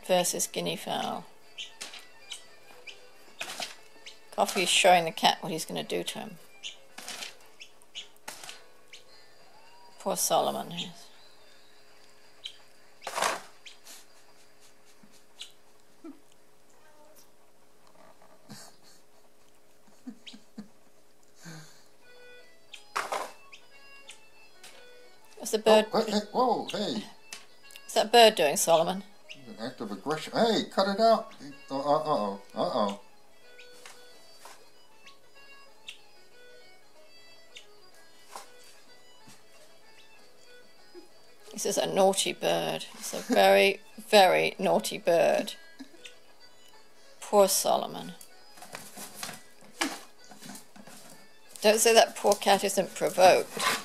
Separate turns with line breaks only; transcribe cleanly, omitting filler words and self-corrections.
versus guinea fowl. Coffee is showing the cat what he's going to do to him. Poor Solomon. Yes. What's the bird?
Oh, hey, whoa, hey.
What's that bird doing, Solomon?
An act of aggression. Hey, cut it out. Uh-oh, uh-oh.
This is a naughty bird. It's a very, very naughty bird. Poor Solomon. Don't say that poor cat isn't provoked.